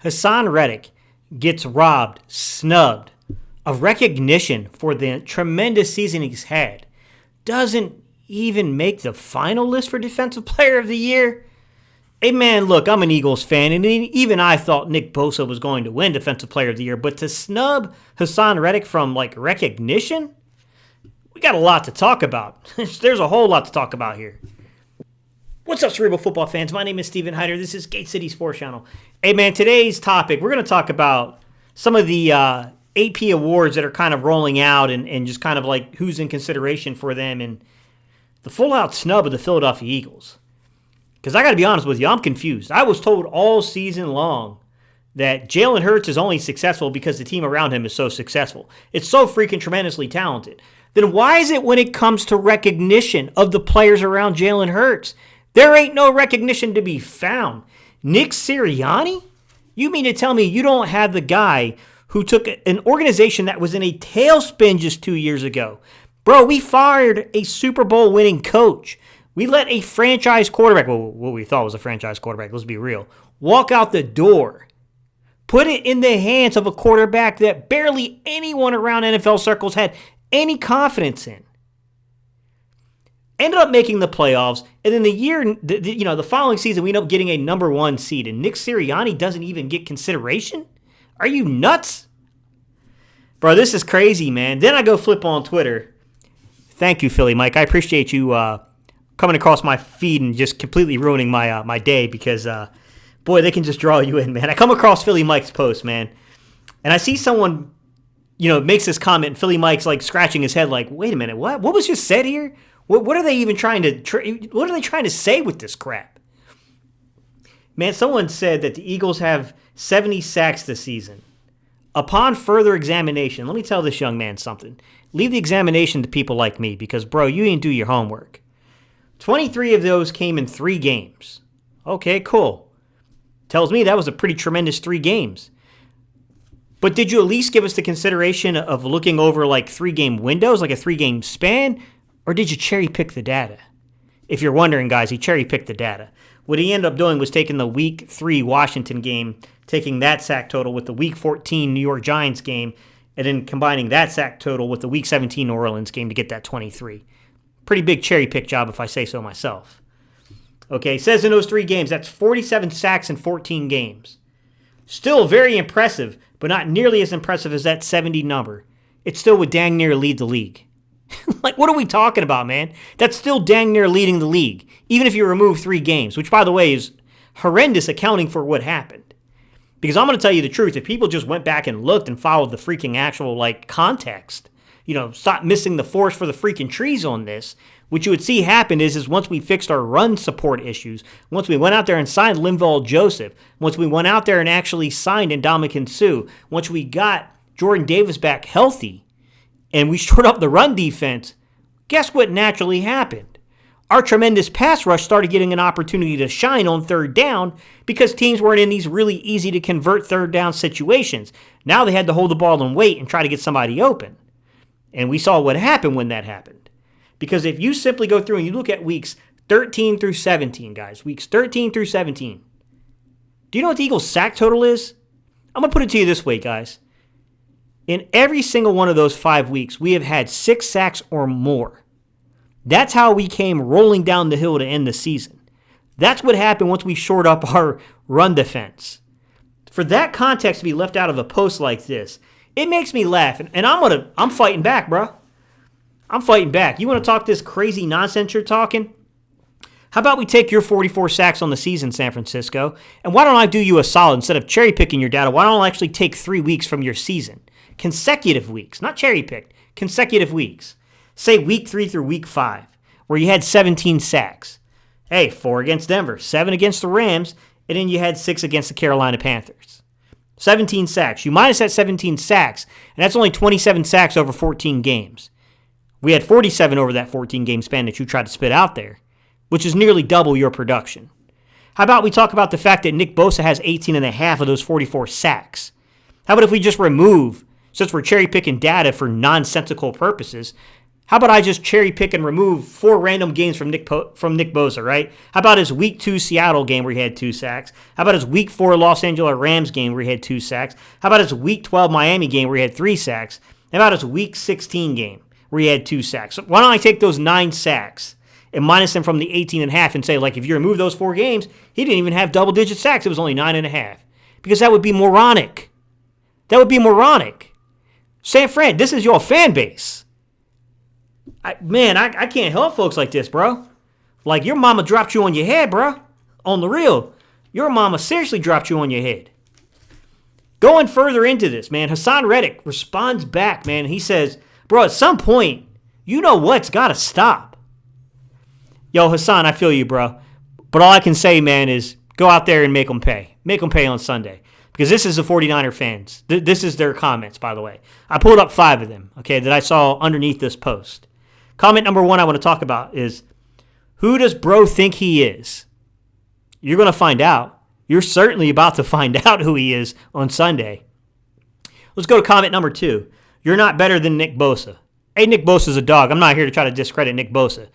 Haason Reddick gets robbed, snubbed of recognition for the tremendous season he's had. Doesn't even make the final list for Defensive Player of the Year. Hey, man, look, I'm an Eagles fan, and even I thought Nick Bosa was going to win Defensive Player of the Year, but to snub Haason Reddick from, recognition? We got a lot to talk about. There's a whole lot to talk about here. What's up, Cerebral Football fans? My name is Steven Hyder. This is Gate City Sports Channel. Hey, man, today's topic, we're going to talk about some of the AP awards that are kind of rolling out and just kind of who's in consideration for them and the full-out snub of the Philadelphia Eagles. Because I got to be honest with you, I'm confused. I was told all season long that Jalen Hurts is only successful because the team around him is so successful. It's so freaking tremendously talented. Then why is it when it comes to recognition of the players around Jalen Hurts, there ain't no recognition to be found? Nick Sirianni? You mean to tell me you don't have the guy who took an organization that was in a tailspin just 2 years ago? Bro, we fired a Super Bowl winning coach. We let a franchise quarterback, well, what we thought was a franchise quarterback, let's be real, walk out the door. Put it in the hands of a quarterback that barely anyone around NFL circles had any confidence in. Ended up making the playoffs, and then the following season, we end up getting a number one seed, and Nick Sirianni doesn't even get consideration? Are you nuts? Bro, this is crazy, man. Then I go flip on Twitter. Thank you, Philly Mike. I appreciate you coming across my feed and just completely ruining my day because, boy, they can just draw you in, man. I come across Philly Mike's post, man, and I see someone, makes this comment, and Philly Mike's scratching his head wait a minute, what was just said here? What are they even trying to say with this crap? Man, someone said that the Eagles have 70 sacks this season. Upon further examination, let me tell this young man something. Leave the examination to people like me because, bro, you didn't do your homework. 23 of those came in 3 games. Okay, cool. Tells me that was a pretty tremendous 3 games. But did you at least give us the consideration of looking over 3-game windows, a 3-game span? Or did you cherry pick the data? If you're wondering, guys, he cherry picked the data. What he ended up doing was taking the Week 3 Washington game, taking that sack total with the Week 14 New York Giants game, and then combining that sack total with the Week 17 New Orleans game to get that 23. Pretty big cherry pick job if I say so myself. Okay, says in those 3 games, that's 47 sacks in 14 games. Still very impressive, but not nearly as impressive as that 70 number. It still would dang near lead the league. What are we talking about, man? That's still dang near leading the league, even if you remove 3 games, which, by the way, is horrendous accounting for what happened. Because I'm going to tell you the truth, if people just went back and looked and followed the freaking actual, context, stop missing the forest for the freaking trees on this, what you would see happen is once we fixed our run support issues, once we went out there and signed Linval Joseph, once we went out there and actually signed Ndamukong Suh, once we got Jordan Davis back healthy, and we shored up the run defense, guess what naturally happened? Our tremendous pass rush started getting an opportunity to shine on third down because teams weren't in these really easy-to-convert third down situations. Now they had to hold the ball and wait and try to get somebody open. And we saw what happened when that happened. Because if you simply go through and you look at weeks 13 through 17, guys, weeks 13 through 17, do you know what the Eagles' sack total is? I'm going to put it to you this way, guys. In every single one of those 5 weeks, we have had 6 sacks or more. That's how we came rolling down the hill to end the season. That's what happened once we shored up our run defense. For that context to be left out of a post like this, it makes me laugh, and I'm fighting back, bro. I'm fighting back. You want to talk this crazy nonsense you're talking? How about we take your 44 sacks on the season, San Francisco, and why don't I do you a solid? Instead of cherry picking your data, why don't I actually take 3 weeks from your season? Consecutive weeks, not cherry picked, consecutive weeks. Say week 3 through week 5, where you had 17 sacks. Hey, 4 against Denver, 7 against the Rams, and then you had 6 against the Carolina Panthers. 17 sacks. You minus that 17 sacks, and that's only 27 sacks over 14 games. We had 47 over that 14-game span that you tried to spit out there, which is nearly double your production. How about we talk about the fact that Nick Bosa has 18 and a half of those 44 sacks? How about if we just remove, since we're cherry-picking data for nonsensical purposes, How about I just cherry pick and remove 4 random games from Nick Bosa, right? How about his Week 2 Seattle game where he had 2 sacks? How about his Week 4 Los Angeles Rams game where he had 2 sacks? How about his Week 12 Miami game where he had 3 sacks? How about his Week 16 game where he had 2 sacks? So why don't I take those 9 sacks and minus them from the 18.5 and say, like, if you remove those 4 games, he didn't even have double-digit sacks. It was only 9.5. Because that would be moronic. That would be moronic. San Fran, this is your fan base. I can't help folks like this, bro. Like, your mama dropped you on your head, bro. On the real. Your mama seriously dropped you on your head. Going further into this, man, Haason Reddick responds back, man. He says, bro, at some point, you know what's got to stop. Yo, Haason, I feel you, bro. But all I can say, man, is go out there and make them pay. Make them pay on Sunday. Because this is the 49er fans. This is their comments, by the way. I pulled up 5 of them, okay, that I saw underneath this post. Comment number 1 I want to talk about is, who does bro think he is? You're going to find out. You're certainly about to find out who he is on Sunday. Let's go to comment number 2. You're not better than Nick Bosa. Hey, Nick Bosa's a dog. I'm not here to try to discredit Nick Bosa.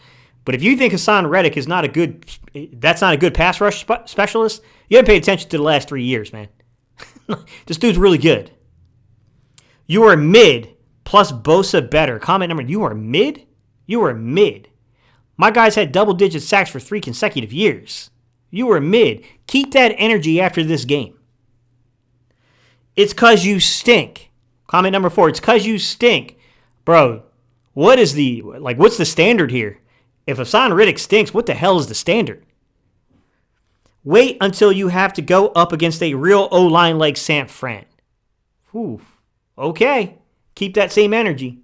But if you think Haason Reddick is not a good pass rush specialist, you haven't paid attention to the last 3 years, man. This dude's really good. You are mid plus Bosa better. Comment number, you are mid? You are mid. My guys had double-digit sacks for 3 consecutive years. You are mid. Keep that energy after this game. It's because you stink. Comment number 4, it's because you stink. Bro, what's the standard here? If Haason Reddick stinks, what the hell is the standard? Wait until you have to go up against a real O-line like San Fran. Whew. Okay. Keep that same energy.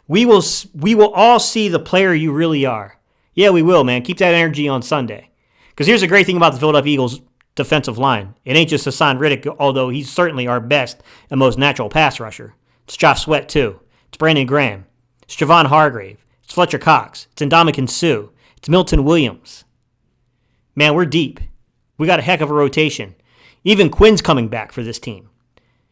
We will all see the player you really are. Yeah, we will, man. Keep that energy on Sunday. Because here's the great thing about the Philadelphia Eagles defensive line. It ain't just Haason Reddick, although he's certainly our best and most natural pass rusher. It's Josh Sweat, too. It's Brandon Graham. It's Javon Hargrave. It's Fletcher Cox. It's Ndamukong Suh. It's Milton Williams. Man, we're deep. We got a heck of a rotation. Even Quinn's coming back for this team,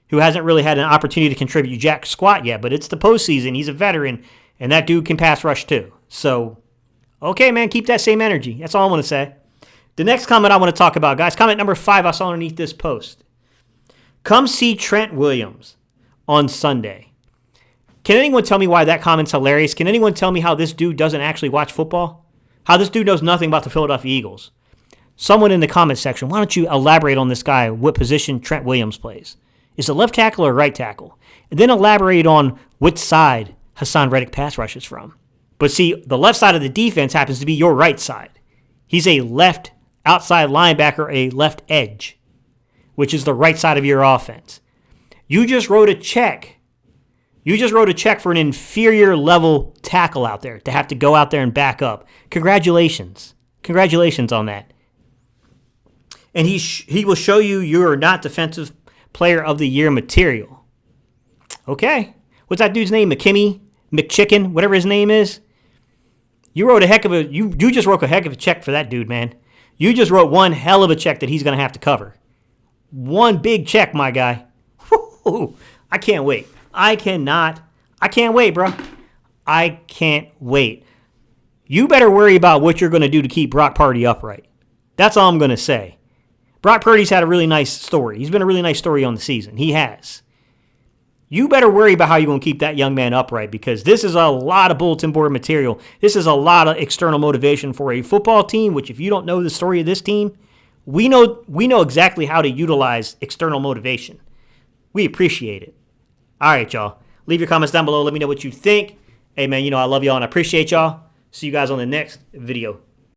who hasn't really had an opportunity to contribute jack squat yet, but it's the postseason. He's a veteran, and that dude can pass rush too. So, okay, man, keep that same energy. That's all I want to say. The next comment I want to talk about, guys, comment number 5 I saw underneath this post. Come see Trent Williams on Sunday. Can anyone tell me why that comment's hilarious? Can anyone tell me how this dude doesn't actually watch football? How this dude knows nothing about the Philadelphia Eagles? Someone in the comment section, why don't you elaborate on this guy, what position Trent Williams plays? Is it left tackle or right tackle? And then elaborate on which side Haason Reddick pass rushes from. But see, the left side of the defense happens to be your right side. He's a left outside linebacker, a left edge, which is the right side of your offense. You just wrote a check. You just wrote a check for an inferior level tackle out there to have to go out there and back up. Congratulations. Congratulations on that. And he will show you you're not defensive player of the year material. Okay. What's that dude's name? McChicken, whatever his name is. You just wrote a heck of a check for that dude, man. You just wrote one hell of a check that he's going to have to cover. One big check, my guy. Woo-hoo. I can't wait. I can't wait, bro. I can't wait. You better worry about what you're going to do to keep Brock Purdy upright. That's all I'm going to say. Brock Purdy's had a really nice story. He's been a really nice story on the season. He has. You better worry about how you're going to keep that young man upright, because this is a lot of bulletin board material. This is a lot of external motivation for a football team, which if you don't know the story of this team, we know exactly how to utilize external motivation. We appreciate it. All right, y'all. Leave your comments down below. Let me know what you think. Hey, man, I love y'all and I appreciate y'all. See you guys on the next video.